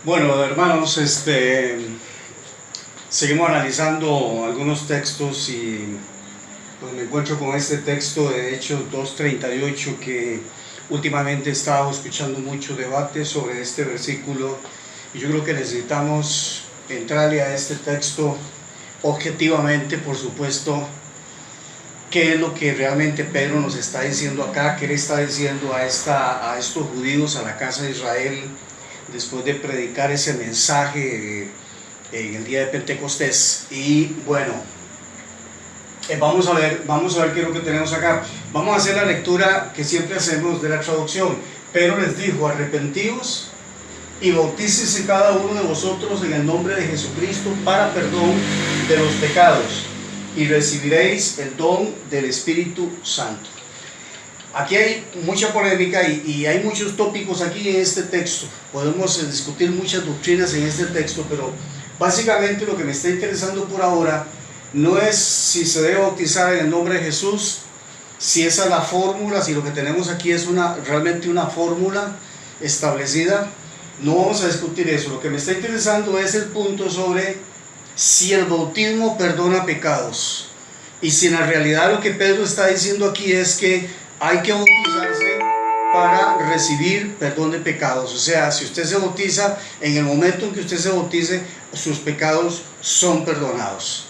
Bueno, hermanos, seguimos analizando algunos textos y pues me encuentro con este texto de Hechos 2:38 que últimamente he estado escuchando mucho debate sobre este versículo y yo creo que necesitamos entrarle a este texto objetivamente, por supuesto, qué es lo que realmente Pedro nos está diciendo acá, qué le está diciendo a estos judíos, a la casa de Israel, después de predicar ese mensaje en el día de Pentecostés. Y bueno, vamos a ver qué es lo que tenemos acá. Vamos a hacer la lectura que siempre hacemos de la traducción. Pedro les dijo: arrepentíos y bautícese cada uno de vosotros en el nombre de Jesucristo para perdón de los pecados, y recibiréis el don del Espíritu Santo. Aquí hay mucha polémica y hay muchos tópicos aquí en este texto. Podemos discutir muchas doctrinas en este texto, pero básicamente lo que me está interesando por ahora no es si se debe bautizar en el nombre de Jesús, si esa es la fórmula, si lo que tenemos aquí es realmente una fórmula establecida. No vamos a discutir eso. Lo que me está interesando es el punto sobre si el bautismo perdona pecados, y si en la realidad lo que Pedro está diciendo aquí es que hay que bautizarse para recibir perdón de pecados. O sea, si usted se bautiza, en el momento en que usted se bautice, sus pecados son perdonados.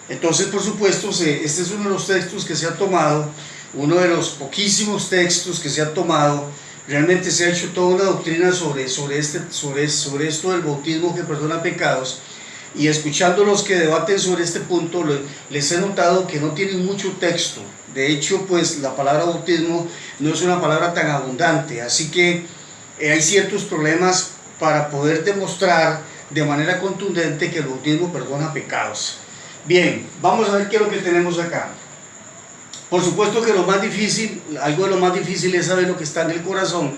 Entonces, por supuesto, este es uno de los textos que se ha tomado, uno de los poquísimos textos que se ha tomado. Realmente se ha hecho toda una doctrina sobre esto del bautismo que perdona pecados. Y escuchando los que debaten sobre este punto, les he notado que no tienen mucho texto. De hecho, pues la palabra bautismo no es una palabra tan abundante, así que hay ciertos problemas para poder demostrar de manera contundente que el bautismo perdona pecados. Bien, vamos a ver qué es lo que tenemos acá. Por supuesto que algo de lo más difícil es saber lo que está en el corazón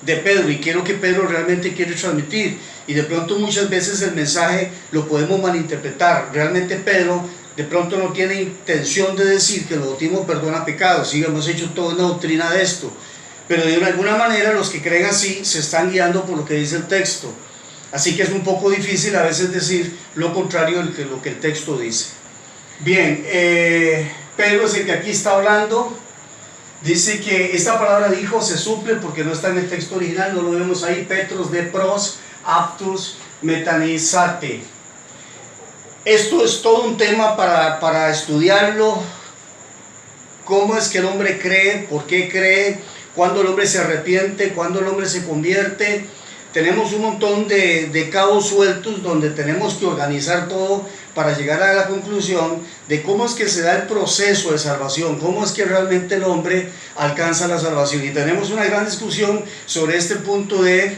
de Pedro y qué es lo que Pedro realmente quiere transmitir. Y de pronto muchas veces el mensaje lo podemos malinterpretar. Realmente Pedro de pronto no tiene intención de decir que el bautismo perdona pecados. Sí, hemos hecho toda una doctrina de esto, pero de alguna manera los que creen así se están guiando por lo que dice el texto. Así que es un poco difícil a veces decir lo contrario de lo que el texto dice. Bien, Pedro es el que aquí está hablando. Dice que esta palabra dijo se suple porque no está en el texto original, no lo vemos ahí. Petros de pros, aptus, metanizate. Esto es todo un tema para estudiarlo. Cómo es que el hombre cree, por qué cree, cuándo el hombre se arrepiente, cuándo el hombre se convierte. Tenemos un montón de cabos sueltos donde tenemos que organizar todo para llegar a la conclusión de cómo es que se da el proceso de salvación, cómo es que realmente el hombre alcanza la salvación. Y tenemos una gran discusión sobre este punto de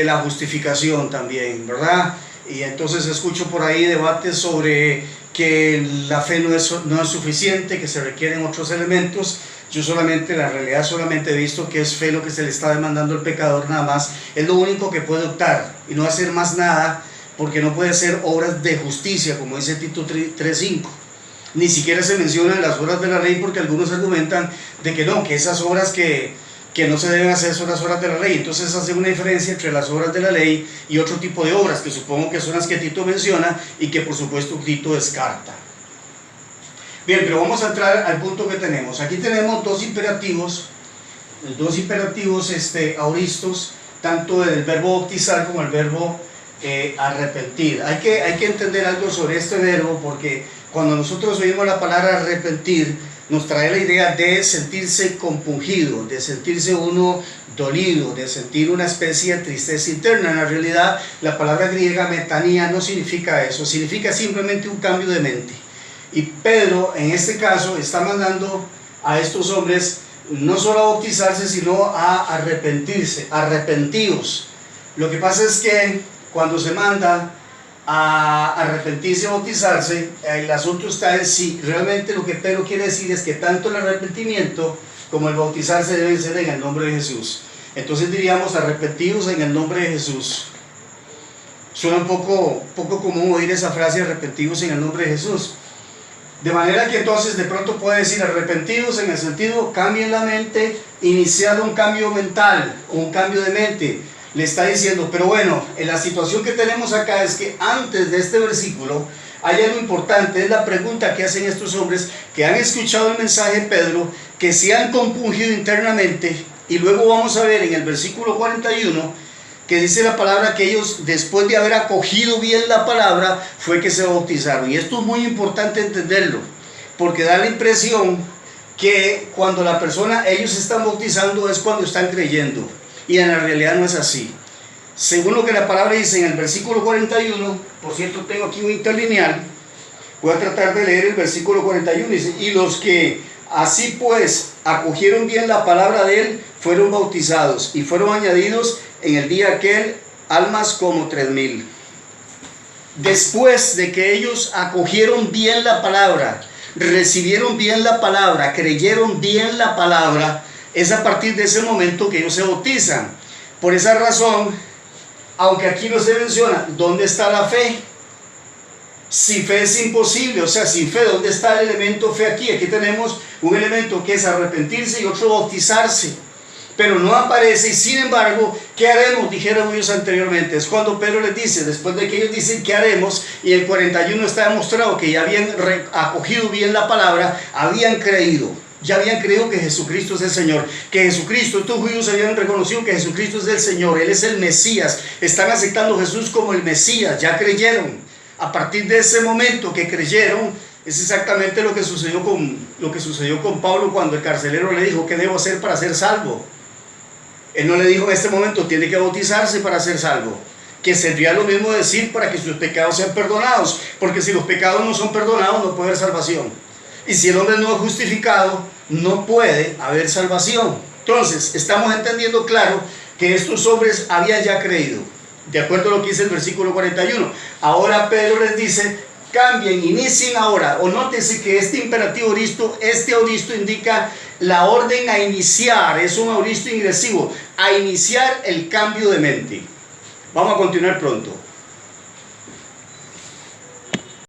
la justificación también, ¿verdad? Y entonces escucho por ahí debates sobre que la fe no es suficiente, que se requieren otros elementos. Yo la realidad solamente he visto que es fe lo que se le está demandando al pecador, nada más. Es lo único que puede optar y no hacer más nada, porque no puede hacer obras de justicia, como dice Tito 3:5. Ni siquiera se mencionan las obras de la ley, porque algunos argumentan de que no, que esas obras que no se deben hacer son las obras de la ley. Entonces hace una diferencia entre las obras de la ley y otro tipo de obras, que supongo que son las que Tito menciona y que por supuesto Tito descarta. Bien, pero vamos a entrar al punto que tenemos. Aquí tenemos dos imperativos auristos, tanto el verbo bautizar como el verbo arrepentir. Hay que entender algo sobre este verbo, porque cuando nosotros oímos la palabra arrepentir, nos trae la idea de sentirse compungido, de sentirse uno dolido, de sentir una especie de tristeza interna. En la realidad, la palabra griega metanía no significa eso, significa simplemente un cambio de mente. Y Pedro, en este caso, está mandando a estos hombres no solo a bautizarse, sino a arrepentirse. Arrepentíos. Lo que pasa es que cuando se manda a arrepentirse y bautizarse, el asunto está en si realmente lo que Pedro quiere decir es que tanto el arrepentimiento como el bautizarse deben ser en el nombre de Jesús. Entonces diríamos arrepentidos en el nombre de Jesús. Suena un poco común oír esa frase, arrepentidos en el nombre de Jesús. De manera que entonces de pronto puede decir arrepentidos en el sentido, cambien la mente, iniciar un cambio mental, un cambio de mente. Le está diciendo, pero bueno, en la situación que tenemos acá es que antes de este versículo hay algo importante, es la pregunta que hacen estos hombres que han escuchado el mensaje de Pedro, que se han compungido internamente, y luego vamos a ver en el versículo 41, que dice la palabra que ellos, después de haber acogido bien la palabra, fue que se bautizaron. Y esto es muy importante entenderlo, porque da la impresión que cuando la persona, ellos están bautizando es cuando están creyendo, y en la realidad no es así. Según lo que la palabra dice en el versículo 41, por cierto tengo aquí un interlineal, voy a tratar de leer el versículo 41, dice, y los que así pues acogieron bien la palabra de él, fueron bautizados, y fueron añadidos en el día aquel almas como 3,000. Después de que ellos acogieron bien la palabra, recibieron bien la palabra, creyeron bien la palabra, es a partir de ese momento que ellos se bautizan. Por esa razón, aunque aquí no se menciona dónde está la fe, si fe es imposible, o sea, sin fe, ¿dónde está el elemento fe aquí? Aquí tenemos un elemento que es arrepentirse y otro bautizarse, pero no aparece. Y sin embargo, ¿qué haremos? Dijeron ellos anteriormente. Es cuando Pedro les dice, después de que ellos dicen ¿qué haremos? Y el 41 está demostrado que ya habían acogido bien la palabra, habían creído. Ya habían creído que Jesucristo es el Señor, que Jesucristo, estos judíos habían reconocido que Jesucristo es el Señor, Él es el Mesías, están aceptando a Jesús como el Mesías, ya creyeron. A partir de ese momento que creyeron, es exactamente lo que sucedió con Pablo cuando el carcelero le dijo, ¿qué debo hacer para ser salvo? Él no le dijo en este momento, tiene que bautizarse para ser salvo, que sería lo mismo decir para que sus pecados sean perdonados, porque si los pecados no son perdonados no puede haber salvación. Y si el hombre no es justificado, no puede haber salvación. Entonces, estamos entendiendo claro que estos hombres habían ya creído, de acuerdo a lo que dice el versículo 41. Ahora Pedro les dice, cambien, inicien ahora. O nótese que este imperativo auristo, indica la orden a iniciar, es un auristo ingresivo, a iniciar el cambio de mente. Vamos a continuar pronto.